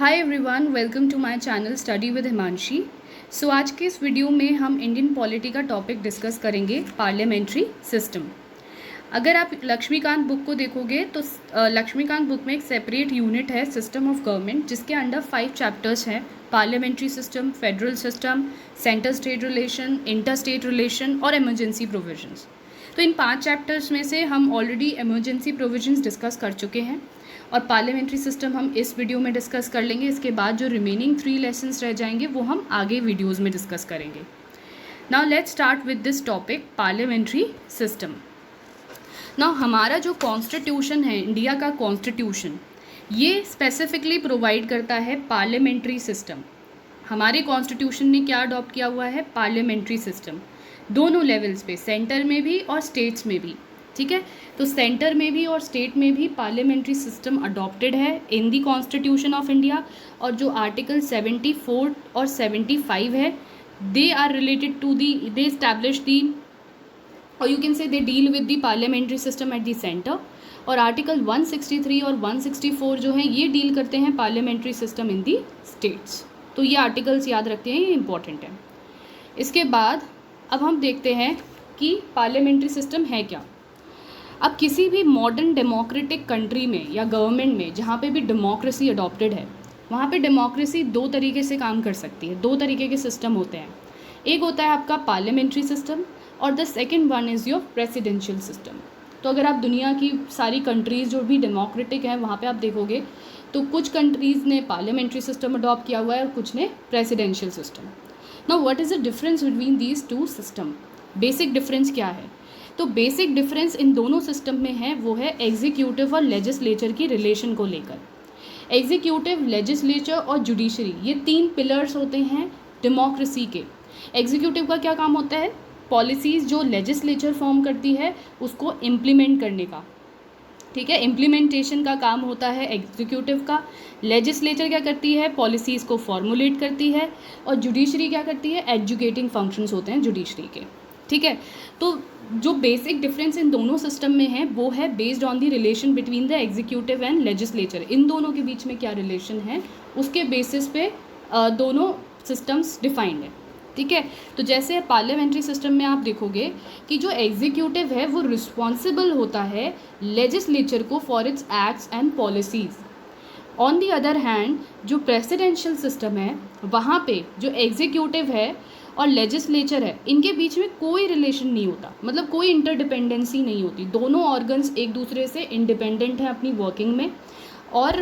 Hi everyone, welcome to my channel study with Himanshi. So आज के इस वीडियो में हम इंडियन पॉलिटी का टॉपिक डिस्कस करेंगे, पार्लियामेंट्री सिस्टम। अगर आप लक्ष्मीकांत बुक को देखोगे तो लक्ष्मीकांत बुक में एक सेपरेट यूनिट है सिस्टम ऑफ गवर्नमेंट, जिसके अंडर 5 चैप्टर्स हैं: parliamentary system, federal system, centre state relation, inter state relation और इमरजेंसी प्रोविजंस। तो इन 5 चैप्टर्स में से हम ऑलरेडी इमरजेंसी प्रोविजंस डिस्कस कर चुके हैं और पार्लियामेंट्री सिस्टम हम इस वीडियो में डिस्कस कर लेंगे। इसके बाद जो रिमेनिंग 3 लेसन्स रह जाएंगे वो हम आगे वीडियोज़ में डिस्कस करेंगे। Now let's start with this topic, parliamentary system. Now हमारा जो कॉन्स्टिट्यूशन है, इंडिया का कॉन्स्टिट्यूशन, ये स्पेसिफिकली प्रोवाइड करता है पार्लियामेंट्री सिस्टम। हमारे कॉन्स्टिट्यूशन ने क्या अडॉप्ट किया हुआ है? पार्लियामेंट्री सिस्टम, दोनों लेवल्स पे, सेंटर में भी और स्टेट्स में भी। ठीक है, तो सेंटर में भी और स्टेट में भी पार्लियामेंट्री सिस्टम अडॉप्टेड है in the constitution of India. और जो आर्टिकल 74 और 75 है, they are related to the, they establish the, और you can say they deal with the parliamentary system at the centre. और आर्टिकल 163 और 164 जो हैं ये डील करते हैं parliamentary system in the states. तो ये आर्टिकल्स याद रखते हैं, ये इंपॉर्टेंट है। इसके बाद अब हम देखते हैं कि पार्लियामेंट्री सिस्टम है क्या। अब किसी भी मॉडर्न डेमोक्रेटिक कंट्री में या गवर्नमेंट में जहाँ पे भी डेमोक्रेसी अडॉप्टेड है, वहाँ पे डेमोक्रेसी 2 तरीके से काम कर सकती है। 2 तरीके के सिस्टम होते हैं। एक होता है आपका पार्लियामेंट्री सिस्टम और the second one is your presidential system. तो अगर आप दुनिया की सारी कंट्रीज़ जो भी डेमोक्रेटिक हैं वहाँ पे आप देखोगे तो कुछ कंट्रीज़ ने पार्लियामेंट्री सिस्टम अडॉप्ट किया हुआ है और कुछ ने presidential system. Now what is the difference between these 2 system? Basic difference क्या है? तो बेसिक डिफरेंस इन दोनों सिस्टम में है वो है एग्जीक्यूटिव और लेजिस्लेचर की रिलेशन को लेकर। एग्जीक्यूटिव, लेजिस्लेचर और जुडिशरी, ये 3 पिलर्स होते हैं डेमोक्रेसी के। एग्जीक्यूटिव का क्या काम होता है? पॉलिसीज़ जो लेजिस्लेचर फॉर्म करती है उसको इम्प्लीमेंट करने का। ठीक है, इम्प्लीमेंटेशन का काम होता है एग्जीक्यूटिव का। लेजिस्लेचर क्या करती है? पॉलिसीज़ को फॉर्मुलेट करती है। और जुडिशरी क्या करती है? एजुकेटिंग फंक्शंस होते हैं जुडिशरी के। ठीक है, तो जो बेसिक डिफरेंस इन दोनों सिस्टम में है वो है based on the relation between the executive and legislature. इन दोनों के बीच में क्या रिलेशन है उसके बेसिस पे दोनों सिस्टम्स डिफाइंड है। ठीक है, तो जैसे पार्लियामेंट्री सिस्टम में आप देखोगे कि जो एग्जीक्यूटिव है वो रिस्पॉन्सिबल होता है लेजिस्लेचर को for its acts and policies. On the other hand जो प्रेसिडेंशियल सिस्टम है वहाँ पे जो एग्जीक्यूटिव है और लेजिस्लेचर है, इनके बीच में कोई रिलेशन नहीं होता, मतलब कोई इंटरडिपेंडेंसी नहीं होती। दोनों ऑर्गन्स एक दूसरे से इंडिपेंडेंट हैं अपनी वर्किंग में। और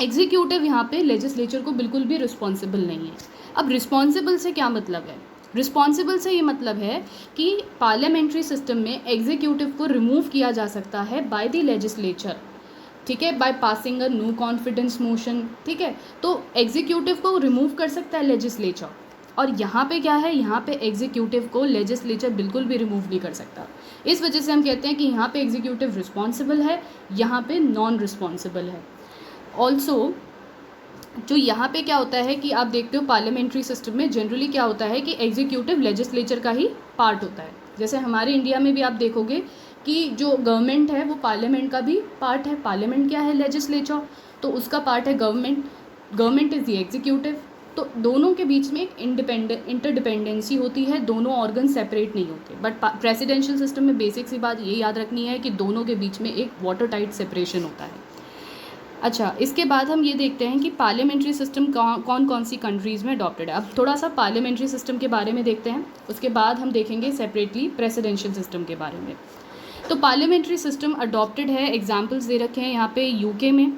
एग्जीक्यूटिव यहाँ पे लेजिस्लेचर को बिल्कुल भी रिस्पॉन्सिबल नहीं है। अब रिस्पॉन्सिबल से क्या मतलब है? रिस्पॉन्सिबल से ये मतलब है कि पार्लियामेंट्री सिस्टम में एग्जीक्यूटिव को रिमूव किया जा सकता है बाय द लेजिस्लेचर। ठीक है, by passing a no confidence motion. ठीक है, तो एग्जीक्यूटिव को रिमूव कर सकता है लेजिस्लेचर। और यहाँ पे क्या है? यहाँ पे एग्जीक्यूटिव को लेजिस्लेचर बिल्कुल भी रिमूव नहीं कर सकता। इस वजह से हम कहते हैं कि यहाँ पे एग्जीक्यूटिव रिस्पॉन्सिबल है, यहाँ पे नॉन रिस्पॉन्सिबल है। ऑल्सो जो यहाँ पे क्या होता है कि आप देखते हो पार्लियामेंट्री सिस्टम में जनरली क्या होता है कि एग्जीक्यूटिव लेजिस्लेचर का ही पार्ट होता है। जैसे हमारे इंडिया में भी आप देखोगे कि जो गवर्नमेंट है वो पार्लियामेंट का भी पार्ट है। पार्लियामेंट क्या है? लेजिस्लेचर, तो उसका पार्ट है government. Government is the executive. तो दोनों के बीच में एक इंटरडिपेंडेंसी होती है, दोनों ऑर्गन सेपरेट नहीं होते। बट प्रेसिडेंशियल सिस्टम में बेसिक सी बात ये याद रखनी है कि दोनों के बीच में एक वाटर टाइट सेपरेशन होता है। अच्छा, इसके बाद हम ये देखते हैं कि पार्लियामेंट्री सिस्टम कौन कौन सी कंट्रीज़ में अडॉप्टेड है। अब थोड़ा सा पार्लियामेंट्री सिस्टम के बारे में देखते हैं, उसके बाद हम देखेंगे सेपरेटली प्रेसिडेंशियल सिस्टम के बारे में। तो पार्लियामेंट्री सिस्टम अडॉप्टेड है, एग्जाम्पल्स दे रखे हैं यहाँ पे यूके में,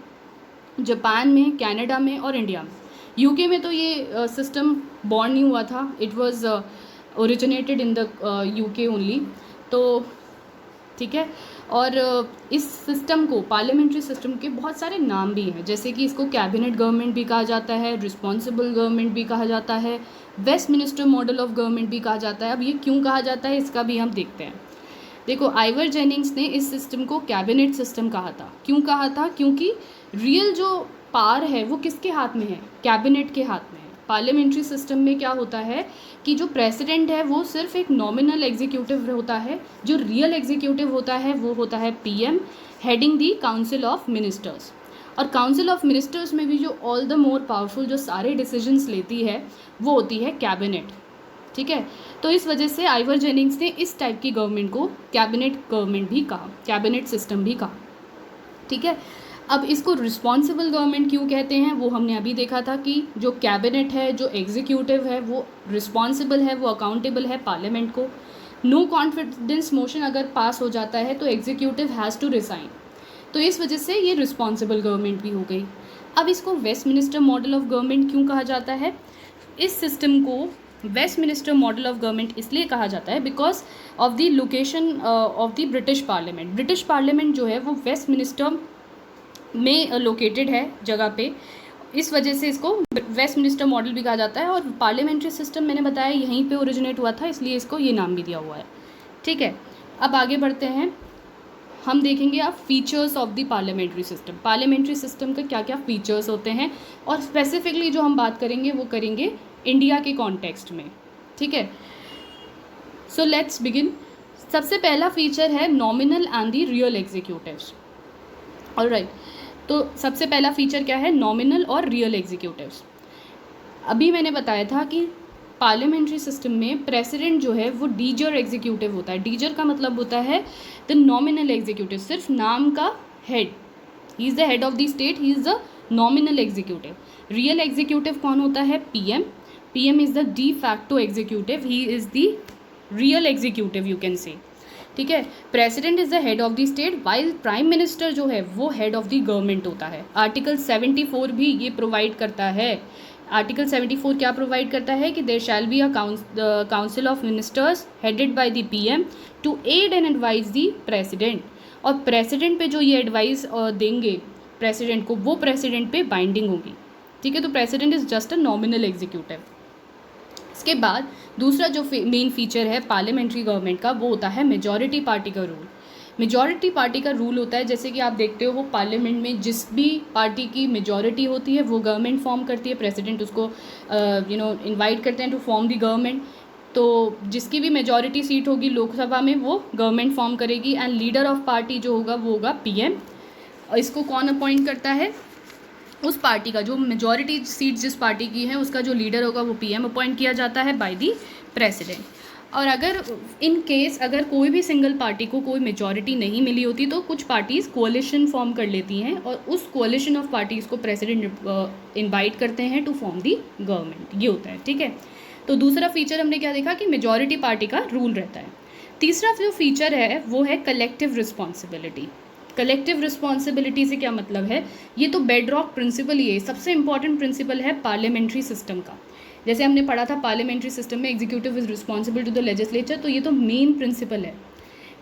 जापान में, कनाडा में और इंडिया में। यूके में तो ये सिस्टम बॉर्न नहीं हुआ था, it was originated in the UK only. तो ठीक है, और इस सिस्टम को, पार्लियामेंट्री सिस्टम के बहुत सारे नाम भी हैं, जैसे कि इसको कैबिनेट गवर्नमेंट भी कहा जाता है, रिस्पॉन्सिबल गवर्नमेंट भी कहा जाता है, वेस्टमिनिस्टर मॉडल ऑफ गवर्नमेंट भी कहा जाता है। अब ये क्यों कहा जाता है इसका भी हम देखते हैं। देखो, आइवर जेनिंग्स ने इस सिस्टम को कैबिनेट सिस्टम कहा था। क्यों कहा था? क्योंकि रियल जो पावर है वो किसके हाथ में है? कैबिनेट के हाथ में है। पार्लियामेंट्री सिस्टम में क्या होता है कि जो प्रेसिडेंट है वो सिर्फ एक नॉमिनल एग्जीक्यूटिव होता है, जो रियल एग्जीक्यूटिव होता है वो होता है PM, heading the council of ministers. और काउंसिल ऑफ मिनिस्टर्स में भी जो ऑल द मोर पावरफुल जो सारे डिसीजंस लेती है वो होती है कैबिनेट, ठीक है। तो इस वजह से आइवर जेनिंग्स ने इस टाइप की गवर्नमेंट को कैबिनेट गवर्नमेंट भी कहा, कैबिनेट सिस्टम भी कहा, ठीक है। अब इसको रिस्पॉन्सिबल गवर्नमेंट क्यों कहते हैं वो हमने अभी देखा था कि जो कैबिनेट है, जो एग्जीक्यूटिव है, वो रिस्पॉन्सिबल है, वो अकाउंटेबल है पार्लियामेंट को। नो कॉन्फिडेंस मोशन अगर पास हो जाता है तो एग्जीक्यूटिव हैज़ टू रिज़ाइन, तो इस वजह से ये रिस्पॉन्सिबल गवर्नमेंट भी हो गई। अब इसको वेस्टमिनिस्टर मॉडल ऑफ गवर्नमेंट क्यों कहा जाता है? इस सिस्टम को वेस्टमिनिस्टर मॉडल ऑफ गवर्नमेंट इसलिए कहा जाता है because of the location of the British parliament. British parliament जो है वो वेस्टमिनिस्टर में लोकेटेड है जगह पे, इस वजह से इसको वेस्टमिनिस्टर मॉडल भी कहा जाता है। और पार्लियामेंट्री सिस्टम मैंने बताया यहीं पे ओरिजिनेट हुआ था, इसलिए इसको ये नाम भी दिया हुआ है, ठीक है। अब आगे बढ़ते हैं, हम देखेंगे आप features of the parliamentary system. Parliamentary system के क्या क्या फीचर्स होते हैं, और स्पेसिफिकली जो हम बात करेंगे वो करेंगे इंडिया के कॉन्टेक्स्ट में, ठीक है। So let's begin. सबसे पहला फीचर है nominal and the real executives. Alright, तो सबसे पहला फीचर क्या है? नॉमिनल और रियल एग्जीक्यूटिव्स। अभी मैंने बताया था कि पार्लियामेंट्री सिस्टम में प्रेसिडेंट जो है वो डीजर एग्जीक्यूटिव होता है। डीजर का मतलब होता है द नॉमिनल एग्जीक्यूटिव, सिर्फ नाम का head. He is the head of the state, he is the nominal executive. Real executive कौन होता है? PM. PM is the de facto executive, he is the real executive you can से, ठीक है। President is the head of the state, while prime minister जो है वो head of the government होता है। आर्टिकल 74 भी ये प्रोवाइड करता है। आर्टिकल 74 क्या प्रोवाइड करता है कि there shall be a council of ministers headed by the PM to aid and advise the president. और प्रेसिडेंट पे जो ये एडवाइस देंगे प्रेसिडेंट को, वो प्रेसिडेंट पे बाइंडिंग होगी, ठीक है। तो president is just a nominal executive. इसके बाद दूसरा जो मेन फीचर है पार्लियामेंट्री गवर्नमेंट का वो होता है मेजॉरिटी पार्टी का रूल। मेजॉरिटी पार्टी का रूल होता है, जैसे कि आप देखते हो वो पार्लियामेंट में जिस भी पार्टी की मेजॉरिटी होती है वो गवर्नमेंट फॉर्म करती है। प्रेसिडेंट उसको इनवाइट करते हैं टू फॉर्म द गवर्नमेंट। तो जिसकी भी मेजॉरिटी सीट होगी लोकसभा में वो गवर्नमेंट फॉर्म करेगी। एंड लीडर ऑफ पार्टी जो होगा वो होगा पीएम। इसको कौन अपॉइंट करता है? उस पार्टी का जो मेजॉरिटी सीट जिस पार्टी की है उसका जो लीडर होगा वो पीएम अपॉइंट किया जाता है बाय दी प्रेसिडेंट। और अगर इन केस अगर कोई भी सिंगल पार्टी को कोई मेजॉरिटी नहीं मिली होती तो कुछ पार्टीज़ कोalition फॉर्म कर लेती हैं और उस कोalition ऑफ पार्टीज़ को प्रेसिडेंट इनवाइट करते हैं टू फॉर्म दी गवर्नमेंट। ये होता है, ठीक है। तो दूसरा फीचर हमने क्या देखा कि मेजॉरिटी पार्टी का रूल रहता है। तीसरा जो फीचर है वो है कलेक्टिव रिस्पॉन्सिबिलिटी। कलेक्टिव रिस्पॉन्सिबिलिटी से क्या मतलब है? ये तो बेड रॉक प्रिंसिपल ही है, सबसे इंपॉर्टेंट प्रिंसिपल है पार्लियामेंट्री सिस्टम का। जैसे हमने पढ़ा था पार्लियामेंट्री सिस्टम में executive is responsible to the legislature, तो ये तो मेन प्रिंसिपल है,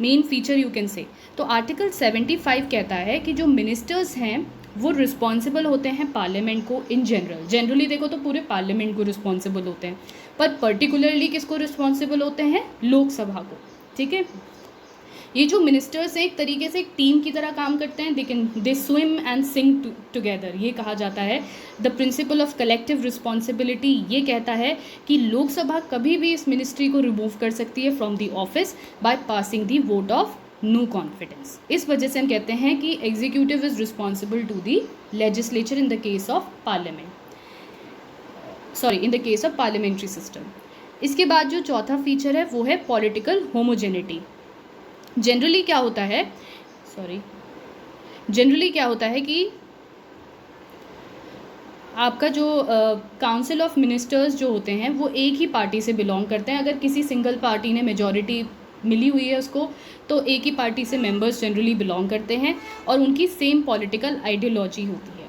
main feature you can say. तो आर्टिकल 75 कहता है कि जो मिनिस्टर्स हैं वो रिस्पॉन्सिबल होते हैं पार्लियामेंट को इन जनरल। जनरली देखो तो पूरे पार्लियामेंट को रिस्पॉन्सिबल होते हैं, पर पर्टिकुलरली किसको रिस्पॉन्सिबल होते हैं? लोकसभा को, ठीक है। ये जो मिनिस्टर्स हैं एक तरीके से एक टीम की तरह काम करते हैं, लेकिन they swim and sink together, ये कहा जाता है। The principle of collective responsibility ये कहता है कि लोकसभा कभी भी इस मिनिस्ट्री को रिमूव कर सकती है from the office by passing the vote of no confidence. इस वजह से हम कहते हैं कि executive is responsible to the legislature in the case of parliament, sorry in the case of parliamentary system. इसके बाद जो चौथा फीचर है वो है पॉलिटिकल होमोजेनिटी। जनरली क्या होता है कि आपका जो काउंसिल ऑफ मिनिस्टर्स जो होते हैं वो एक ही पार्टी से बिलोंग करते हैं। अगर किसी सिंगल पार्टी ने मेजॉरिटी मिली हुई है उसको, तो एक ही पार्टी से मेंबर्स जनरली बिलोंग करते हैं और उनकी सेम पॉलिटिकल आइडियोलॉजी होती है,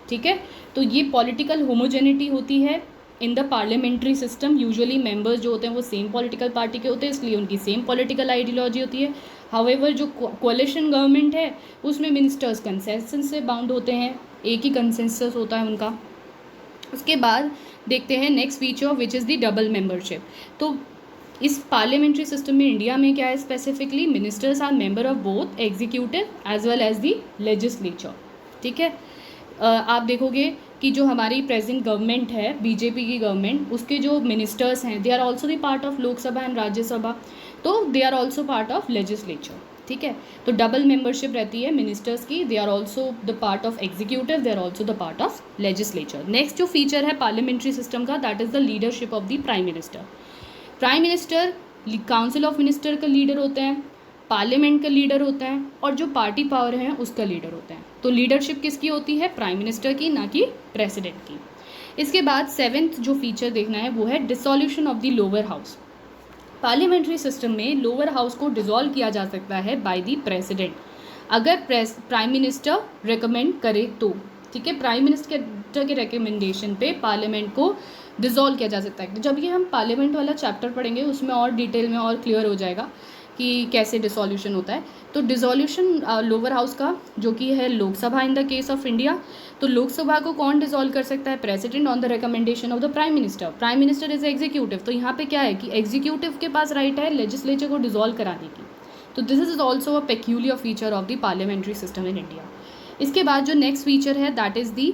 ठीक है। तो ये पॉलिटिकल होमोजेनिटी होती है in the parliamentary system. Usually members जो होते हैं वो सेम पॉलिटिकल पार्टी के होते हैं, इसलिए उनकी सेम पॉलिटिकल आइडियोलॉजी होती है। हाउएवर जो कोalition गवर्नमेंट है उसमें मिनिस्टर्स कंसेंसस से बाउंड होते हैं, एक ही कंसेंसस होता है उनका। उसके बाद देखते हैं next feature which is the double membership. तो इस पार्लियामेंट्री सिस्टम में इंडिया में क्या है specifically, ministers are member of both executive as well as the legislature, ठीक है। आप देखोगे कि जो हमारी प्रेजेंट गवर्नमेंट है बीजेपी की गवर्नमेंट, उसके जो मिनिस्टर्स हैं they are also the part of Lok Sabha and Rajya Sabha, तो they are also part of legislature, ठीक है। तो डबल मेंबरशिप रहती है मिनिस्टर्स की, they are also the part of executive, they are also the part of legislature. Next जो feature है parliamentary system का, that is the leadership of the prime minister. Prime minister council of minister का leader होते हैं, parliament का leader होता है, और जो पार्टी पावर है उसका लीडर होता है। तो लीडरशिप किसकी होती है? प्राइम मिनिस्टर की, ना कि प्रेसिडेंट की। इसके बाद 7th जो फीचर देखना है वो है dissolution of the lower house. Parliamentary system में लोअर हाउस को डिसॉल्व किया जा सकता है बाय द प्रेसिडेंट, अगर प्राइम मिनिस्टर रिकमेंड करे तो, ठीक है। प्राइम मिनिस्टर के रिकमेंडेशन पे पार्लियामेंट को डिसॉल्व किया जा सकता है। तो जब ये हम पार्लियामेंट वाला चैप्टर पढ़ेंगे उसमें और डिटेल में और क्लियर हो जाएगा कि कैसे डिसॉल्यूशन होता है। तो डिसॉल्यूशन लोअर हाउस का जो कि है लोकसभा इन द केस ऑफ इंडिया, तो लोकसभा को कौन डिसॉल्व कर सकता है? President on the recommendation of the prime minister. Prime minister is executive, तो यहाँ पे क्या है कि एग्जीक्यूटिव के पास राइट है लेजिस्लेचर को डिसॉल्व कराने की। तो this is also a peculiar feature of the parliamentary system in India. इसके बाद जो नेक्स्ट फीचर है दैट इज़ दी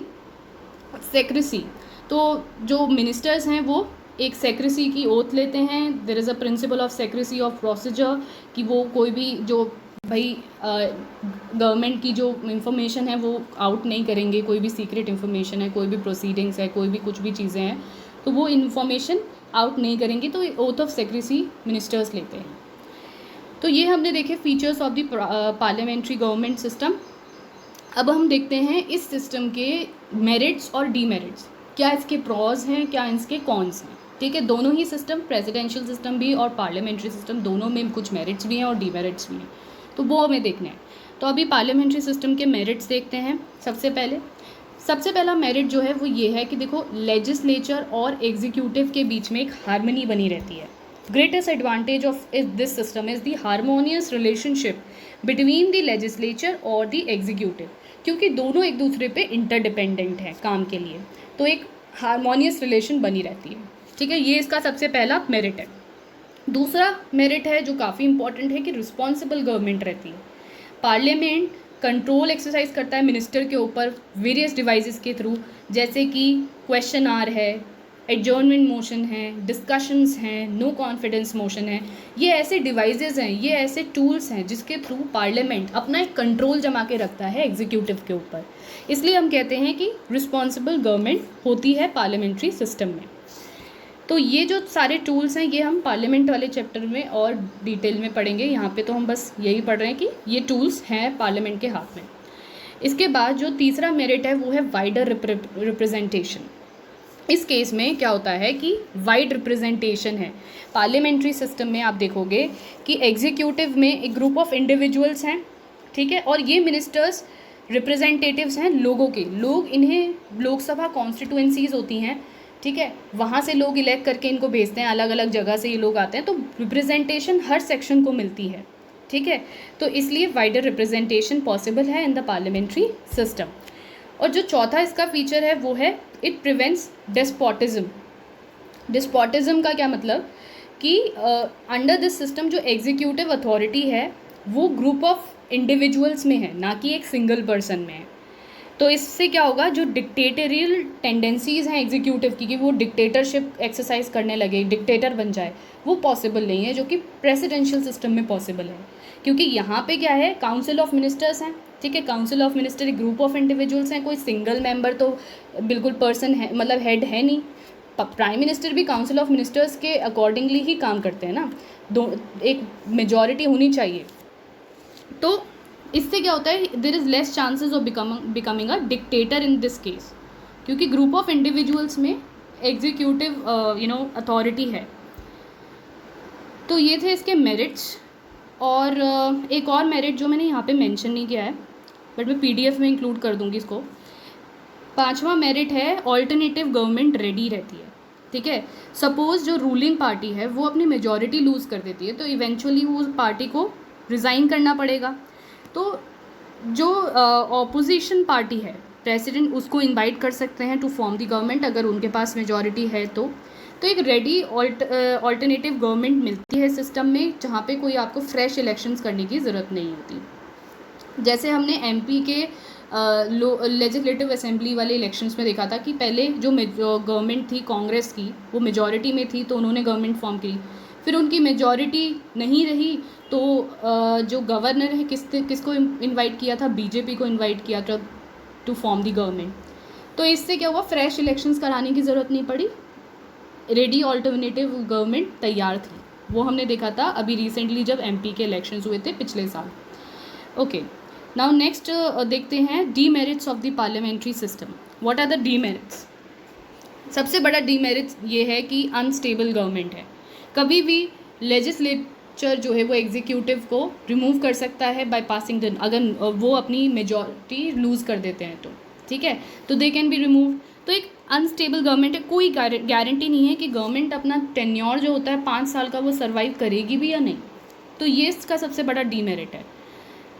सेक्रेसी। तो जो मिनिस्टर्स हैं वो एक सेक्रेसी की ओथ लेते हैं। There is a principle of secrecy of procedure, कि वो कोई भी जो भाई गवर्नमेंट की जो इंफॉर्मेशन है वो आउट नहीं करेंगे, कोई भी सीक्रेट इन्फॉर्मेशन है, कोई भी प्रोसीडिंग्स है, कोई भी कुछ भी चीज़ें हैं तो वो इन्फॉर्मेशन आउट नहीं करेंगे। तो ओथ ऑफ सेक्रेसी मिनिस्टर्स लेते हैं। तो ये हमने देखे features of the parliamentary government system. अब हम देखते हैं इस सिस्टम के मेरिट्स और डीमेरिट्स, क्या इसके प्रॉज हैं, क्या इसके कॉन्स हैं, ठीक है। दोनों ही सिस्टम, प्रेसिडेंशियल सिस्टम भी और पार्लियामेंट्री सिस्टम, दोनों में कुछ मेरिट्स भी हैं और डीमेरिट्स भी हैं, तो वो हमें देखना है। तो अभी पार्लियामेंट्री सिस्टम के मेरिट्स देखते हैं। सबसे पहला मेरिट जो है वो ये है कि देखो लेजिस्लेचर और एग्जीक्यूटिव के बीच में एक हार्मनी बनी रहती है। Greatest advantage of this system is the harmonious relationship between the legislature और द एग्जीक्यूटिव, क्योंकि दोनों एक दूसरे पे इंटरडिपेंडेंट हैं काम के लिए, तो एक हार्मोनियस रिलेशन बनी रहती है, ठीक है। ये इसका सबसे पहला मेरिट है। दूसरा मेरिट है जो काफ़ी इंपॉर्टेंट है कि रिस्पॉन्सिबल गवर्नमेंट रहती है। पार्लियामेंट कंट्रोल एक्सरसाइज करता है मिनिस्टर के ऊपर वेरियस डिवाइसेस के थ्रू, जैसे कि क्वेश्चन आर है, एडजर्नमेंट मोशन है, डिस्कशंस हैं, नो कॉन्फिडेंस मोशन है। ये ऐसे डिवाइसेस हैं, ये ऐसे टूल्स हैं जिसके थ्रू पार्लियामेंट अपना एक कंट्रोल जमा के रखता है एग्जीक्यूटिव के ऊपर। इसलिए हम कहते हैं कि रिस्पॉन्सिबल गवर्नमेंट होती है पार्लियामेंट्री सिस्टम में। तो ये जो सारे टूल्स हैं ये हम पार्लियामेंट वाले चैप्टर में और डिटेल में पढ़ेंगे। यहाँ पे तो हम बस यही पढ़ रहे हैं कि ये टूल्स हैं पार्लियामेंट के हाथ में। इसके बाद जो तीसरा मेरिट है वो है वाइडर रिप्रेजेंटेशन। इस केस में क्या होता है कि वाइड रिप्रेजेंटेशन है पार्लियामेंट्री सिस्टम में। आप देखोगे कि एग्जीक्यूटिव में एक ग्रुप ऑफ इंडिविजुअल्स हैं, ठीक है, और ये मिनिस्टर्स रिप्रेजेंटेटिव्स हैं लोगों के। लोग इन्हें लोकसभा कॉन्स्टिट्यूएंसीज होती हैं, ठीक है, वहाँ से लोग इलेक्ट करके इनको भेजते हैं, अलग अलग जगह से ये लोग आते हैं, तो रिप्रेजेंटेशन हर सेक्शन को मिलती है, ठीक है। तो इसलिए वाइडर रिप्रेजेंटेशन पॉसिबल है इन द पार्लियामेंट्री सिस्टम। और जो चौथा इसका फीचर है वो है इट प्रिवेंट्स डेस्पोटिज्म। डिस्पोटिज्म का क्या मतलब कि अंडर दिस सिस्टम जो एग्जीक्यूटिव अथॉरिटी है वो ग्रुप ऑफ इंडिविजुअल्स में है, ना कि एक सिंगल पर्सन में है। तो इससे क्या होगा, जो डिक्टेटोरियल टेंडेंसीज़ हैं एग्जीक्यूटिव की कि वो डिक्टेटरशिप एक्सरसाइज करने लगे, डिक्टेटर बन जाए, वो पॉसिबल नहीं है, जो कि प्रेसिडेंशियल सिस्टम में पॉसिबल है। क्योंकि यहाँ पे क्या है, काउंसिल ऑफ मिनिस्टर्स हैं, ठीक है। काउंसिल ऑफ मिनिस्टर एक ग्रुप ऑफ इंडिविजुअल्स हैं, कोई सिंगल मेंबर तो बिल्कुल पर्सन है, मतलब हेड है नहीं। प्राइम मिनिस्टर भी काउंसिल ऑफ मिनिस्टर्स के अकॉर्डिंगली ही काम करते हैं ना, एक मेजॉरिटी होनी चाहिए। तो इससे क्या होता है, there is less chances of becoming a dictator in this case, क्योंकि ग्रुप ऑफ इंडिविजुअल्स में एग्जीक्यूटिव अथॉरिटी है। तो ये थे इसके मेरिट्स। और एक और मेरिट जो मैंने यहाँ पे मेंशन नहीं किया है बट मैं PDF में इंक्लूड कर दूँगी इसको। 5वां मेरिट है ऑल्टरनेटिव गवर्नमेंट रेडी रहती है, ठीक है। सपोज़ जो रूलिंग पार्टी है वो अपनी मेजॉरिटी लूज़ कर देती है, तो इवेंचुअली वो पार्टी को रिज़ाइन करना पड़ेगा। तो जो ऑपोजिशन पार्टी है, प्रेसिडेंट उसको इनवाइट कर सकते हैं टू फॉर्म द गवर्नमेंट अगर उनके पास मेजॉरिटी है तो एक रेडी ऑल्टरनेटिव गवर्नमेंट मिलती है सिस्टम में, जहाँ पे कोई आपको फ्रेश इलेक्शंस करने की ज़रूरत नहीं होती। जैसे हमने MP के लेजिस्लेटिव असेंबली वाले इलेक्शंस में देखा था कि पहले जो गवर्नमेंट थी कांग्रेस की वो मेजॉरिटी में थी तो उन्होंने गवर्नमेंट फॉर्म की, फिर उनकी मेजॉरिटी नहीं रही तो जो गवर्नर है किसको इनवाइट किया था, बीजेपी को इनवाइट किया था टू फॉर्म द गवर्नमेंट। तो इससे क्या हुआ, फ्रेश इलेक्शंस कराने की ज़रूरत नहीं पड़ी, रेडी ऑल्टरनेटिव गवर्नमेंट तैयार थी। वो हमने देखा था अभी रिसेंटली जब एमपी के इलेक्शंस हुए थे पिछले साल। ओके, नाउ नेक्स्ट देखते हैं demerits of the parliamentary system. What are the demerits? सबसे बड़ा डीमेरिट्स ये है कि अनस्टेबल गवर्नमेंट है। कभी भी लेजिस्लेचर जो है वो एग्जीक्यूटिव को रिमूव कर सकता है बाय पासिंग द, अगर वो अपनी मेजॉरिटी लूज़ कर देते हैं तो, ठीक है, तो दे कैन बी रिमूव। तो एक अनस्टेबल गवर्नमेंट है, कोई गारंटी नहीं है कि गवर्नमेंट अपना टेन्योर जो होता है 5 साल का वो सर्वाइव करेगी भी या नहीं। तो ये इसका सबसे बड़ा डीमेरिट है,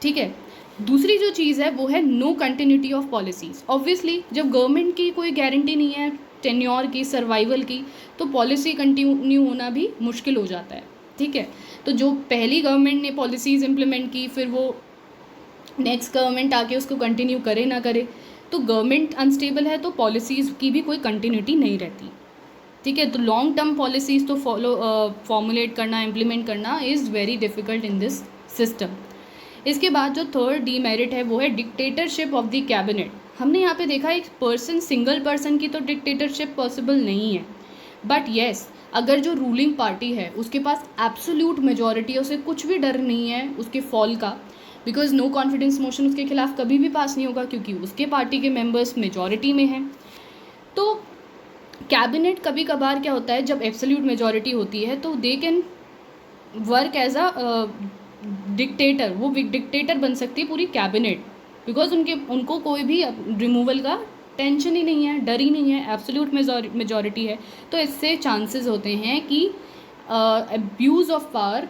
ठीक है। दूसरी जो चीज़ है वो है no continuity of policies. Obviously जब गवर्नमेंट की कोई गारंटी नहीं है टेन्योर की, सर्वाइवल की, तो पॉलिसी कंटिन्यू होना भी मुश्किल हो जाता है, ठीक है। तो जो पहली गवर्नमेंट ने पॉलिसीज़ इम्प्लीमेंट की, फिर वो नेक्स्ट गवर्नमेंट आके उसको कंटिन्यू करे ना करे, तो गवर्नमेंट अनस्टेबल है तो पॉलिसीज़ की भी कोई कंटिन्यूटी नहीं रहती, ठीक है। तो लॉन्ग टर्म पॉलिसीज़ तो फॉर्मुलेट करना, इम्प्लीमेंट करना is very difficult in this system. इसके बाद जो थर्ड डीमेरिट है वो है डिक्टेटरशिप ऑफ द कैबिनेट। हमने यहाँ पे देखा एक पर्सन, सिंगल पर्सन की तो डिक्टेटरशिप पॉसिबल नहीं है, बट येस अगर जो रूलिंग पार्टी है उसके पास एब्सोल्यूट मेजॉरिटी, उसे कुछ भी डर नहीं है उसके फॉल का, बिकॉज नो कॉन्फिडेंस मोशन उसके खिलाफ कभी भी पास नहीं होगा क्योंकि उसके पार्टी के मेंबर्स मेजॉरिटी में हैं। तो कैबिनेट कभी कभार क्या होता है, जब एब्सोल्यूट मेजॉरिटी होती है तो they can work as a dictator, वो डिक्टेटर बन सकती है पूरी कैबिनेट, बिकॉज उनको कोई भी रिमूवल का टेंशन ही नहीं है, डर ही नहीं है, एब्सोल्यूट मेजॉरिटी है। तो इससे चांसेस होते हैं कि अब्यूज़ ऑफ पावर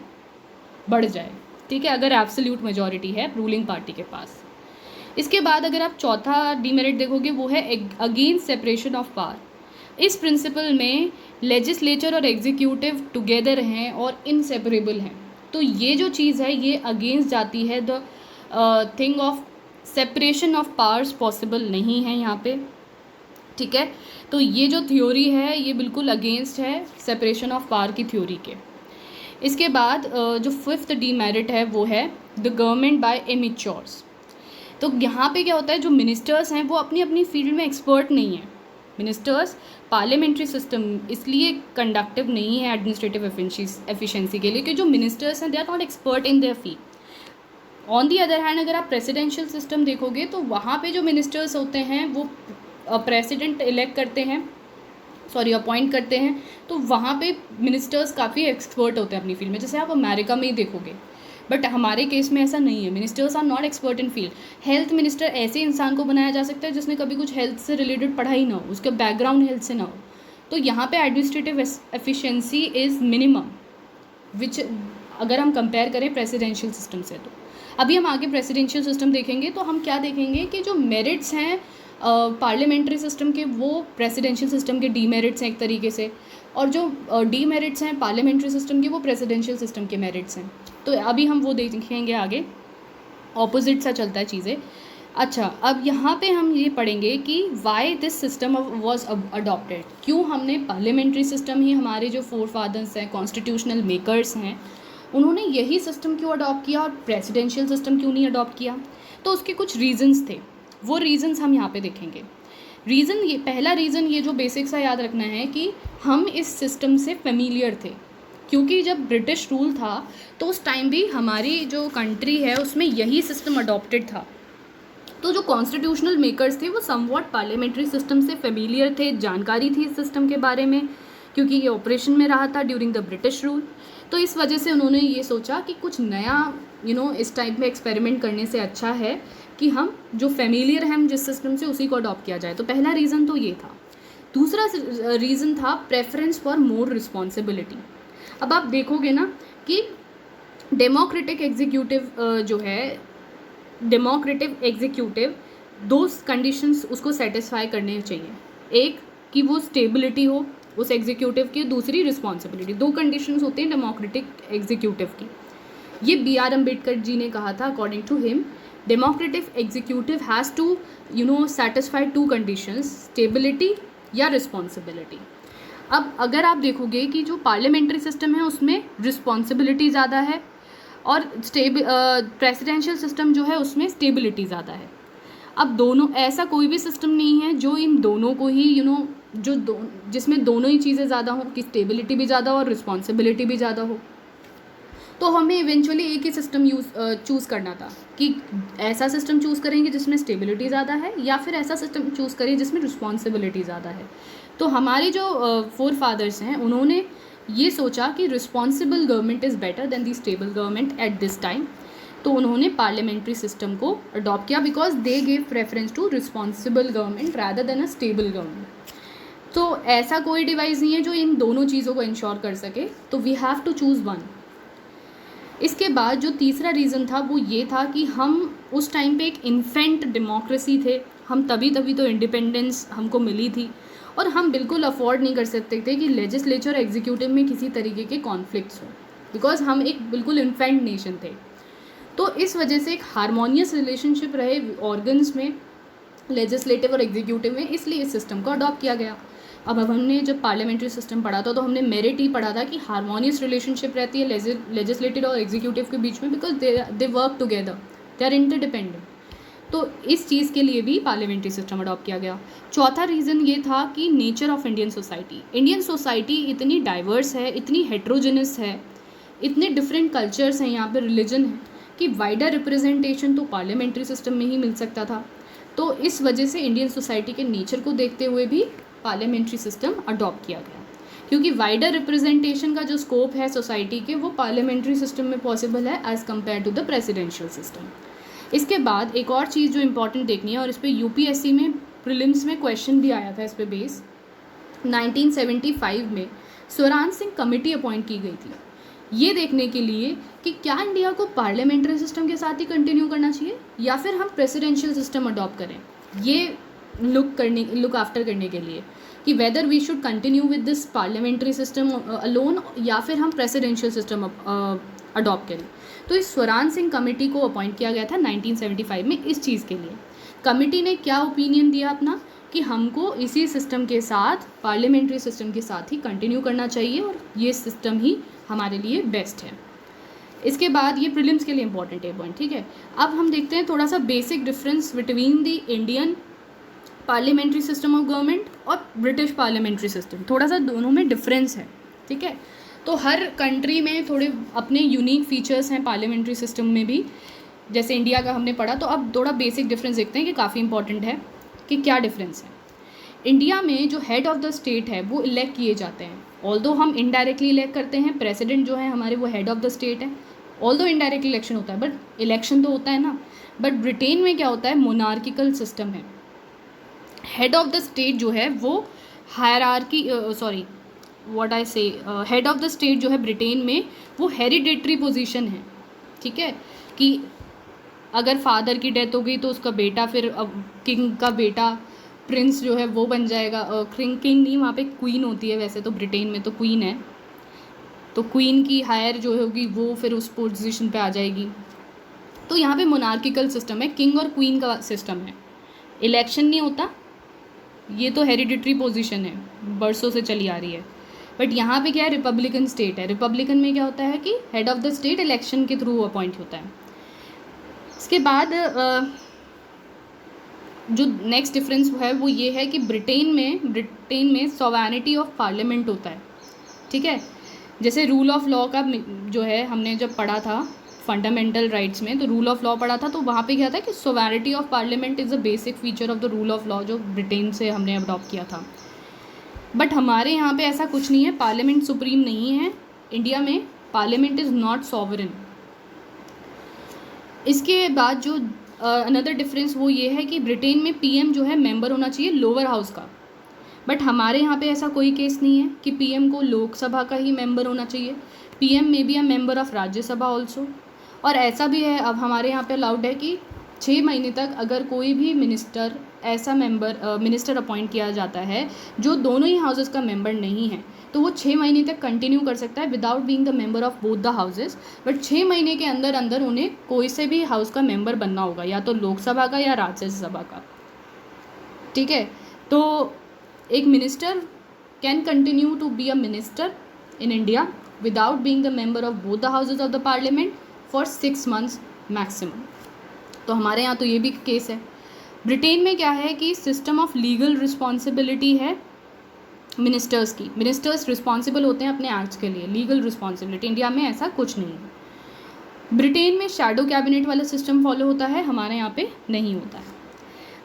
बढ़ जाए, ठीक है, अगर एब्सोल्यूट मेजॉरिटी है रूलिंग पार्टी के पास। इसके बाद अगर आप चौथा डीमेरिट देखोगे वो है अगेंस्ट सेपरेशन ऑफ पावर। इस प्रिंसिपल में लेजिस्लेचर और एग्जीक्यूटिव टुगेदर हैं और इनसेपरेबल हैं, तो ये जो चीज़ है ये अगेंस्ट जाती है, the thing of separation of powers possible नहीं है यहाँ पे, ठीक है। तो ये जो थ्योरी है ये बिल्कुल अगेंस्ट है सेपरेशन ऑफ पावर की थ्योरी के। इसके बाद जो फिफ्थ डीमेरिट है वो है द गवर्नमेंट बाय एमेच्योर्स। तो यहाँ पे क्या होता है, जो मिनिस्टर्स हैं वो अपनी अपनी फील्ड में एक्सपर्ट नहीं है। मिनिस्टर्स पार्लियामेंट्री सिस्टम इसलिए कंडक्टिव नहीं है एडमिनिस्ट्रेटिव एफिशिएंसी के लिए कि जो मिनिस्टर्स हैं they are not expert in their field. On the other hand अगर आप प्रेसिडेंशियल सिस्टम देखोगे तो वहाँ पे जो मिनिस्टर्स होते हैं वो प्रेसिडेंट इलेक्ट करते हैं, अपॉइंट करते हैं, तो वहाँ पे मिनिस्टर्स काफ़ी एक्सपर्ट होते हैं अपनी फील्ड में, जैसे आप अमेरिका में ही देखोगे। बट हमारे केस में ऐसा नहीं है, ministers are not expert in field. Health minister ऐसे इंसान को बनाया जा सकता है जिसने कभी कुछ हेल्थ से रिलेटेड पढ़ाई ना हो, उसका बैकग्राउंड हेल्थ से ना हो। तो यहाँ पे एडमिनिस्ट्रेटिव एफिशिएंसी इज़ मिनिमम, विच अगर हम कंपेयर करें प्रेसिडेंशियल सिस्टम से। तो अभी हम आगे प्रेसिडेंशियल सिस्टम देखेंगे तो हम क्या देखेंगे कि जो मेरिट्स हैं पार्लियामेंट्री सिस्टम के वो प्रेसिडेंशियल सिस्टम के डीमेरिट्स हैं एक तरीके से, और जो डीमेरिट्स हैं पार्लियामेंट्री सिस्टम के वो प्रेसिडेंशियल सिस्टम के मेरिट्स हैं। तो अभी हम वो देखेंगे आगे, ऑपोजिट सा चलता है चीज़ें। अच्छा, अब यहाँ पे हम ये पढ़ेंगे कि why this system was adopted, क्यों हमने पार्लियामेंट्री सिस्टम ही, हमारे जो फोर फादर्स हैं, कॉन्स्टिट्यूशनल मेकर्स हैं, उन्होंने यही सिस्टम क्यों अडॉप्ट किया और प्रेसिडेंशियल सिस्टम क्यों नहीं अडॉप्ट किया। तो उसके कुछ रीजंस थे, वो रीजंस हम यहाँ पे देखेंगे। पहला रीज़न ये जो बेसिक सा याद रखना है कि हम इस सिस्टम से फेमिलियर थे, क्योंकि जब ब्रिटिश रूल था तो उस टाइम भी हमारी जो कंट्री है उसमें यही सिस्टम अडॉप्टेड था। तो जो कॉन्स्टिट्यूशनल मेकर्स थे वो समवॉट पार्लियामेंट्री सिस्टम से फेमिलियर थे, जानकारी थी इस सिस्टम के बारे में, क्योंकि ये ऑपरेशन में रहा था ड्यूरिंग द ब्रिटिश रूल। तो इस वजह से उन्होंने ये सोचा कि कुछ नया इस टाइप में एक्सपेरिमेंट करने से अच्छा है कि हम जो फेमिलियर हैं हम जिस सिस्टम से उसी को अडॉप्ट किया जाए। तो पहला रीज़न तो ये था। दूसरा रीज़न था प्रेफरेंस फॉर मोर रिस्पॉन्सिबिलिटी। अब आप देखोगे ना कि डेमोक्रेटिक एग्जीक्यूटिव जो है, डेमोक्रेटिक एग्जीक्यूटिव दो कंडीशंस उसको सेटिस्फाई करने चाहिए। एक कि वो स्टेबिलिटी हो उस एग्जीक्यूटिव की, दूसरी रिस्पॉन्सिबिलिटी। दो कंडीशंस होते हैं डेमोक्रेटिक एग्जीक्यूटिव की। ये B.R. अम्बेडकर जी ने कहा था, according to him democratic executive has to satisfy two conditions, stability या रिस्पॉन्सिबिलिटी। अब अगर आप देखोगे कि जो पार्लियामेंट्री सिस्टम है उसमें रिस्पॉन्सिबिलिटी ज़्यादा है और प्रेसिडेंशियल सिस्टम जो है उसमें स्टेबिलिटी ज़्यादा है। अब दोनों, ऐसा कोई भी सिस्टम नहीं है जो इन दोनों को ही जिसमें दोनों ही चीज़ें ज़्यादा हो, कि स्टेबिलिटी भी ज़्यादा हो और रिस्पॉन्सिबिलिटी भी ज़्यादा हो। तो हमें इवेंचुअली एक ही सिस्टम चूज़ करना था कि ऐसा सिस्टम चूज़ करेंगे जिसमें स्टेबिलिटी ज़्यादा है, या फिर ऐसा सिस्टम चूज़ करें जिसमें रिस्पॉन्सिबिलिटी ज़्यादा है। तो हमारे जो फोर फादर्स हैं उन्होंने ये सोचा कि responsible government is better than the stable government at this time. तो उन्होंने पार्लियामेंट्री सिस्टम को अडॉप्ट किया because they gave preference to responsible government rather than a stable government. तो ऐसा कोई डिवाइस नहीं है जो इन दोनों चीज़ों को इंश्योर कर सके, तो we have to choose one. इसके बाद जो तीसरा रीज़न था वो ये था कि हम उस टाइम पे एक इन्फेंट डेमोक्रेसी थे, हम तभी तो इंडिपेंडेंस हमको मिली थी, और हम बिल्कुल अफोर्ड नहीं कर सकते थे कि लेजिस्लेचर और एग्जीक्यूटिव में किसी तरीके के कॉन्फ्लिक्ट्स हों, बिकॉज हम एक बिल्कुल इन्फेंट नेशन थे। तो इस वजह से एक हारमोनियस रिलेशनशिप रहे ऑर्गन्स में, लेजिस्लेटिव और एग्जीक्यूटिव में, इसलिए इस सिस्टम को अडॉप्ट किया गया। अब हमने जब पार्लियामेंट्री सिस्टम पढ़ा था तो हमने मेरिट ही पढ़ा था कि हारमोनियस रिलेशनशिप रहती है लेजिस्लेटिव और एग्जीक्यूटिव के बीच में, because they work together, they are interdependent. तो इस चीज़ के लिए भी पार्लियामेंट्री सिस्टम अडॉप्ट किया गया। चौथा रीज़न ये था कि नेचर ऑफ इंडियन सोसाइटी इतनी डाइवर्स है, इतनी हेट्रोजेनस है, इतने डिफरेंट कल्चर्स हैं, यहाँ पे रिलीजन है, कि वाइडर रिप्रेजेंटेशन तो पार्लियामेंट्री सिस्टम में ही मिल सकता था। तो इस वजह से इंडियन सोसाइटी के नेचर को देखते हुए भी पार्लियामेंट्री सिस्टम अडॉप्ट किया गया, क्योंकि वाइडर रिप्रेजेंटेशन का जो स्कोप है सोसाइटी के वो पार्लियामेंट्री सिस्टम में पॉसिबल है as compared to the presidential system. इसके बाद एक और चीज़ जो इंपॉर्टेंट देखनी है, और इस पर यूपीएससी में प्रीलिम्स में क्वेश्चन भी आया था इस पर बेस, 1975 में स्वराज सिंह कमेटी अपॉइंट की गई थी ये देखने के लिए कि क्या इंडिया को पार्लियामेंट्री सिस्टम के साथ ही कंटिन्यू करना चाहिए या फिर हम प्रेसिडेंशियल सिस्टम अडॉप्ट करें, ये लुक आफ्टर करने के लिए कि whether we should continue with this parliamentary system alone या फिर हम प्रेसिडेंशियल सिस्टम अडॉप्ट करें। तो इस स्वराज सिंह कमेटी को अपॉइंट किया गया था 1975 में इस चीज़ के लिए। कमेटी ने क्या ओपिनियन दिया अपना कि हमको इसी सिस्टम के साथ, पार्लियामेंट्री सिस्टम के साथ ही कंटिन्यू करना चाहिए और ये सिस्टम ही हमारे लिए बेस्ट है। इसके बाद ये प्रीलिम्स के लिए इंपॉर्टेंट है पॉइंट, ठीक है। अब हम देखते हैं थोड़ा सा basic difference between the Indian parliamentary system of government और ब्रिटिश पार्लियामेंट्री सिस्टम, थोड़ा सा दोनों में डिफरेंस है, ठीक है। तो हर कंट्री में थोड़े अपने यूनिक फीचर्स हैं पार्लियामेंट्री सिस्टम में भी, जैसे इंडिया का हमने पढ़ा। तो अब थोड़ा बेसिक डिफरेंस देखते हैं कि काफ़ी इंपॉर्टेंट है कि क्या डिफरेंस है। इंडिया में जो हेड ऑफ़ द स्टेट है वो इलेक्ट किए जाते हैं, ऑल्दो हम इनडायरेक्टली इलेक्ट करते हैं, प्रेसिडेंट जो है हमारे वो हेड ऑफ़ द स्टेट है, ऑल्दो इनडायरेक्ट इलेक्शन होता है बट इलेक्शन तो होता है ना। बट ब्रिटेन में क्या होता है, मोनार्किकल सिस्टम है। हेड ऑफ़ द स्टेट जो है वो hierarchy head of the state जो है ब्रिटेन में वो हेरिडेटरी पोजीशन है, ठीक है, कि अगर फादर की डेथ हो गई तो उसका बेटा, फिर किंग का बेटा प्रिंस जो है वो बन जाएगा। किंग नहीं, वहाँ पे क्वीन होती है, वैसे तो ब्रिटेन में तो क्वीन है, तो क्वीन की हायर जो होगी वो फिर उस पोजीशन पे आ जाएगी। तो यहाँ पे मोनार्किकल सिस्टम है, किंग और क्वीन का सिस्टम है, इलेक्शन नहीं होता, ये तो हेरिडिटरी पोजीशन है, बरसों से चली आ रही है। बट यहाँ पे क्या है, रिपब्लिकन स्टेट है। रिपब्लिकन में क्या होता है कि head of the state election के थ्रू अपॉइंट होता है। इसके बाद जो नेक्स्ट डिफरेंस है वो ये है कि ब्रिटेन में सॉवरेनिटी ऑफ पार्लियामेंट होता है, ठीक है। जैसे रूल ऑफ लॉ का जो है, हमने जब पढ़ा था फंडामेंटल राइट्स में, तो रूल ऑफ लॉ पढ़ा था, तो वहाँ पे क्या था कि sovereignty of parliament is a basic feature of the rule of law, जो ब्रिटेन से हमने अडॉप्ट किया था। बट हमारे यहाँ पे ऐसा कुछ नहीं है, पार्लियामेंट सुप्रीम नहीं है इंडिया में, पार्लियामेंट इज़ नॉट सॉवरेन। इसके बाद जो अनदर डिफरेंस वो ये है कि ब्रिटेन में पीएम जो है मेंबर होना चाहिए लोअर हाउस का, बट हमारे यहाँ पे ऐसा कोई केस नहीं है कि पीएम को लोकसभा का ही मेंबर होना चाहिए। पीएम में be a member of Rajya Sabha also. और ऐसा भी है, अब हमारे यहाँ पे अलाउड है कि 6 महीने तक अगर कोई भी मिनिस्टर अपॉइंट किया जाता है जो दोनों ही हाउसेस का मेंबर नहीं है, तो वो 6 महीने तक कंटिन्यू कर सकता है without being the member of both the houses. But 6 महीने के अंदर अंदर उन्हें कोई से भी हाउस का मेंबर बनना होगा, या तो लोकसभा का या राज्यसभा का, ठीक है। तो एक minister can continue to be a minister in India without being the member of both the houses of the parliament for 6 months maximum. तो हमारे यहाँ तो ये भी केस है। ब्रिटेन में क्या है कि सिस्टम ऑफ लीगल रिस्पॉन्सिबिलिटी है मिनिस्टर्स की। मिनिस्टर्स रिस्पॉन्सिबल होते हैं अपने एक्ट्स के लिए, लीगल रिस्पॉन्सिबिलिटी। इंडिया में ऐसा कुछ नहीं है। ब्रिटेन में शैडो कैबिनेट वाला सिस्टम फॉलो होता है, हमारे यहाँ पे नहीं होता है।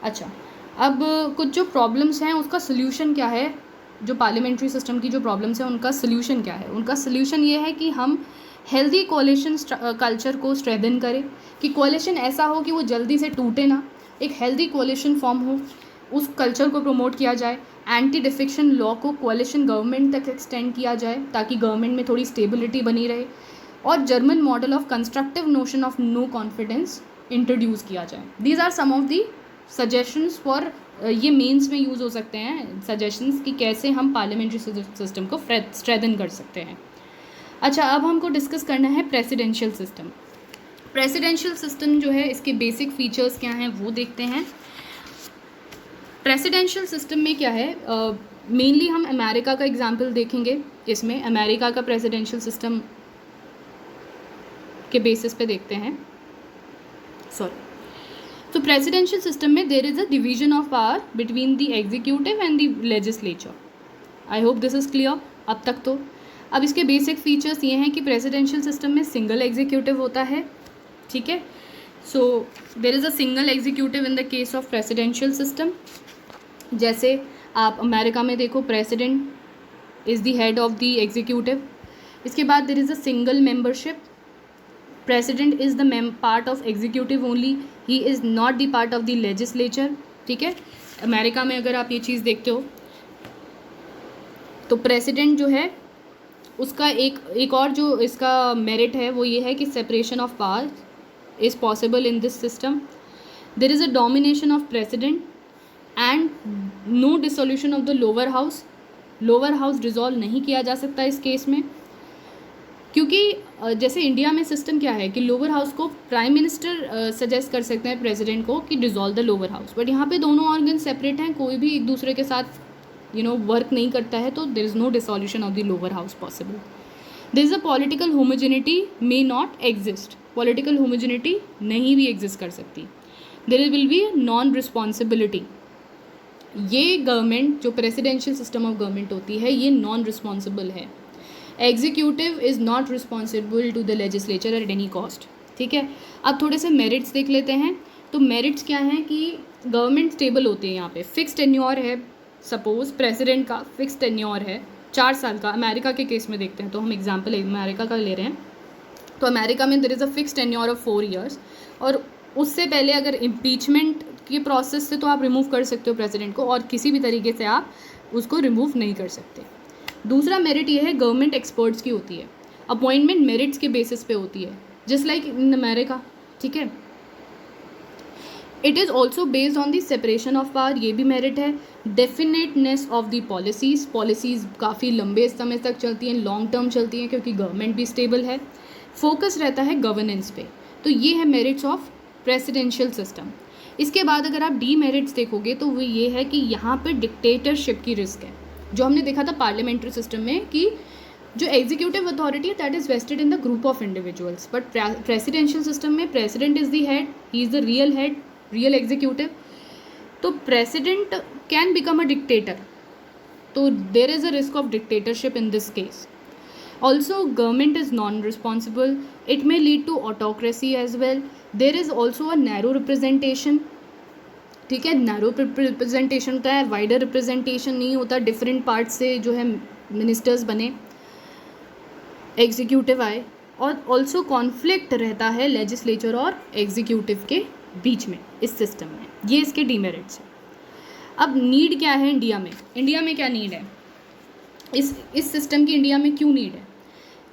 अच्छा, अब कुछ जो प्रॉब्लम्स हैं उसका सोल्यूशन क्या है, जो पार्लियामेंट्री सिस्टम की जो प्रॉब्लम्स हैं उनका सोल्यूशन क्या है। उनका सोल्यूशन ये है कि हम हेल्दी कोalition कल्चर को स्ट्रेंथन करें, कि कोalition ऐसा हो कि वो जल्दी से टूटे ना, एक हेल्दी कोalition फॉर्म हो, उस कल्चर को प्रमोट किया जाए। एंटी डिफेक्शन लॉ को कोalition गवर्नमेंट तक एक्सटेंड किया जाए ताकि गवर्नमेंट में थोड़ी स्टेबिलिटी बनी रहे, और German model of constructive notion of no confidence introduce किया जाए। These are some of the suggestions for, ये मेंस में यूज़ हो सकते हैं सजेशंस कि कैसे हम पार्लियामेंट्री सिस्टम को स्ट्रेंथन कर सकते हैं। अच्छा, अब हमको डिस्कस करना है प्रेसिडेंशियल सिस्टम। प्रेसिडेंशियल सिस्टम जो है इसके बेसिक फीचर्स क्या हैं वो देखते हैं। प्रेसिडेंशियल सिस्टम में क्या है, मेनली हम अमेरिका का एग्जांपल देखेंगे। इसमें अमेरिका का प्रेसिडेंशियल सिस्टम के बेसिस पे देखते हैं। तो प्रेसिडेंशियल सिस्टम में there is a division of power between the executive and the legislature. I hope this is clear अब तक। तो अब इसके बेसिक फीचर्स ये हैं कि प्रेसिडेंशियल सिस्टम में सिंगल एग्जीक्यूटिव होता है, ठीक है। So there is a single executive in the case of presidential system. जैसे आप अमेरिका में देखो, president is the head of the executive. इसके बाद there is a single membership. President is the part of executive only, he is not the part of the legislature, ठीक है। America में अगर आप ये चीज़ देखते हो तो प्रेसिडेंट जो है उसका एक और जो इसका मेरिट है वो ये है कि separation of power is possible in this system. There is a domination of president and no dissolution of the lower house. Lower house dissolve नहीं किया जा सकता इस केस में, क्योंकि जैसे इंडिया में सिस्टम क्या है कि लोअर हाउस को प्राइम मिनिस्टर सजेस्ट कर सकते हैं प्रेसिडेंट को कि dissolve the lower house, but यहाँ पे दोनों ऑर्गन सेपरेट हैं, कोई भी एक दूसरे के साथ वर्क नहीं करता है, तो there is no dissolution of the lower house possible. There is a political homogeneity may not exist, political homogeneity नहीं भी एग्जिस्ट कर सकती। There will be non responsibility. ये गवर्नमेंट जो प्रेसिडेंशियल सिस्टम ऑफ गवर्नमेंट होती है ये नॉन रिस्पॉन्सिबल है। Executive is not responsible to the legislature at any cost, ठीक है। अब थोड़े से मेरिट्स देख लेते हैं। तो मेरिट्स क्या हैं कि गवर्नमेंट स्टेबल होती है, यहाँ पे फिक्स टेन्योर है। सपोज प्रेसिडेंट का फिक्स टेन्योर है 4 साल का। अमेरिका के केस में देखते हैं, तो हम एग्जांपल अमेरिका का ले रहे हैं। तो अमेरिका में there is a fix tenure of 4 years, और उससे पहले अगर इम्पीचमेंट के प्रोसेस से तो आप रिमूव कर सकते हो प्रेसिडेंट को, और किसी भी तरीके से आप उसको रिमूव नहीं कर सकते। दूसरा मेरिट ये है गवर्नमेंट एक्सपर्ट्स की होती है, अपॉइंटमेंट मेरिट्स के बेसिस पे होती है, जस्ट लाइक इन अमेरिका, ठीक है। It is also based on the separation of power, ये भी मेरिट है। डेफिनेटनेस ऑफ दी पॉलिसीज़ काफ़ी लंबे समय तक चलती हैं, लॉन्ग टर्म चलती हैं, क्योंकि गवर्नमेंट भी स्टेबल है। फोकस रहता है गवर्नेंस पे। तो ये है मेरिट्स ऑफ प्रेसिडेंशियल सिस्टम। इसके बाद अगर आप डी मेरिट्स देखोगे तो वो ये है कि यहाँ पे डिक्टेटरशिप की रिस्क है, जो हमने देखा था पार्लियामेंट्री सिस्टम में कि जो एग्जीक्यूटिव अथॉरिटी है that is vested in the group of individuals, but presidential system में president is the head, he is the real head, real executive. तो president can become a dictator, तो there is a risk of dictatorship in this case. Also government is non responsible, it may lead to autocracy as well. There is also a narrow representation, ठीक है। Narrow representation होता है, wider representation नहीं होता, different part से जो है ministers बने, एग्जीक्यूटिव आए, और ऑल्सो कॉन्फ्लिक्ट रहता है लेजिस्लेचर और एग्जीक्यूटिव के बीच में इस सिस्टम में। ये इसके डीमेरिट्स हैं। अब नीड क्या है इंडिया में? इंडिया में क्या नीड है इस सिस्टम की? इंडिया में क्यों नीड है?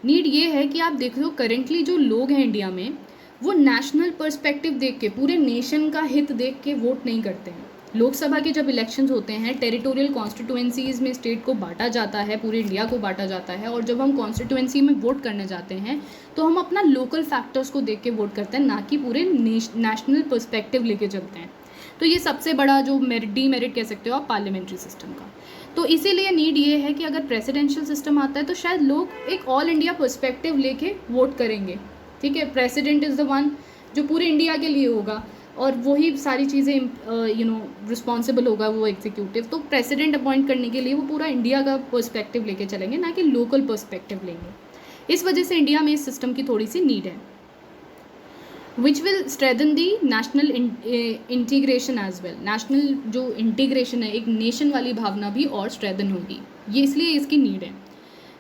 नीड ये है कि आप देख लो करेंटली जो लोग हैं इंडिया में वो नेशनल पर्सपेक्टिव देख के, पूरे नेशन का हित देख के वोट नहीं करते हैं। लोकसभा के जब इलेक्शंस होते हैं, टेरिटोरियल कॉन्स्टिट्यूएंसीज़ में स्टेट को बांटा जाता है, पूरे इंडिया को बांटा जाता है, और जब हम कॉन्स्टिट्यूएंसी में वोट करने जाते हैं तो हम अपना लोकल फैक्टर्स को देख के वोट करते हैं, ना कि पूरे नेशनल पर्सपेक्टिव लेके चलते हैं। तो ये सबसे बड़ा जो डीमेरिट कह सकते हो आप पार्लियामेंट्री सिस्टम का। तो इसीलिए नीड ये है कि अगर प्रेसिडेंशियल सिस्टम आता है तो शायद लोग एक ऑल इंडिया पर्सपेक्टिव लेके वोट करेंगे, ठीक है। प्रेसिडेंट इज़ द वन जो पूरे इंडिया के लिए होगा और वही सारी चीज़ें रिस्पॉन्सिबल होगा वो एग्जीक्यूटिव। तो प्रेसिडेंट अपॉइंट करने के लिए वो पूरा इंडिया का पर्सपेक्टिव लेके चलेंगे, ना कि लोकल पर्सपेक्टिव लेंगे। इस वजह से इंडिया में इस सिस्टम की थोड़ी सी नीड है, which will strengthen the national integration as well. National जो इंटीग्रेशन है, एक नेशन वाली भावना भी और स्ट्रेंथन होगी, ये इसलिए इसकी नीड है।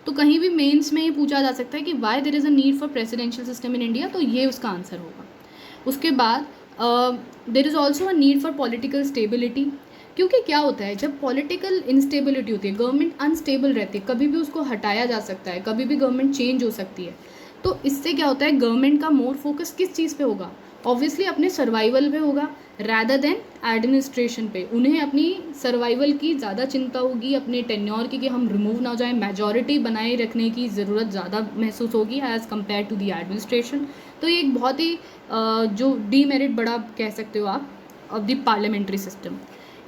तो कहीं भी मेंस में ये पूछा जा सकता है कि why there is a need for presidential system in India, तो ये उसका आंसर होगा। उसके बाद there is also a need for political stability, क्योंकि क्या होता है जब पॉलिटिकल इंस्टेबिलिटी होती है, गवर्नमेंट अनस्टेबल रहती है, कभी भी उसको हटाया जा सकता है, कभी भी गवर्नमेंट चेंज हो सकती है। तो इससे क्या होता है, गवर्नमेंट का मोर फोकस किस चीज़ पे होगा, ऑब्वियसली अपने सर्वाइवल पे होगा रैदर देन एडमिनिस्ट्रेशन पे। उन्हें अपनी सर्वाइवल की ज़्यादा चिंता होगी, अपने टेन्योर की, कि हम रिमूव ना हो जाए, मेजॉरिटी बनाए रखने की ज़रूरत ज़्यादा महसूस होगी as compared to the administration. तो ये एक बहुत ही जो डीमेरिट बड़ा कह सकते हो आप ऑफ द पार्लियामेंट्री सिस्टम।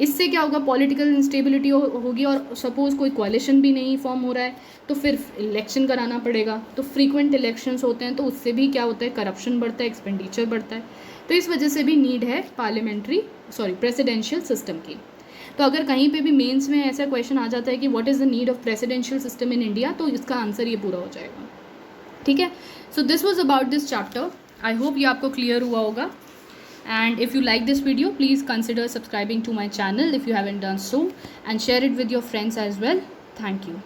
इससे क्या होगा, पॉलिटिकल इंस्टेबिलिटी होगी, और सपोज़ कोई कोalition भी नहीं फॉर्म हो रहा है तो फिर इलेक्शन कराना पड़ेगा। तो फ्रीक्वेंट इलेक्शंस होते हैं तो उससे भी क्या होता है, करप्शन बढ़ता है, एक्सपेंडिचर बढ़ता है। तो इस वजह से भी नीड है प्रेसिडेंशियल सिस्टम की। तो अगर कहीं पे भी मेंस में ऐसा क्वेश्चन आ जाता है कि what is the need of presidential system in India, तो इसका आंसर ये पूरा हो जाएगा, ठीक है। So this was about this chapter. I hope ये आपको क्लियर हुआ होगा। And if you like this video, please consider subscribing to my channel if you haven't done so, and share it with your friends as well. Thank you.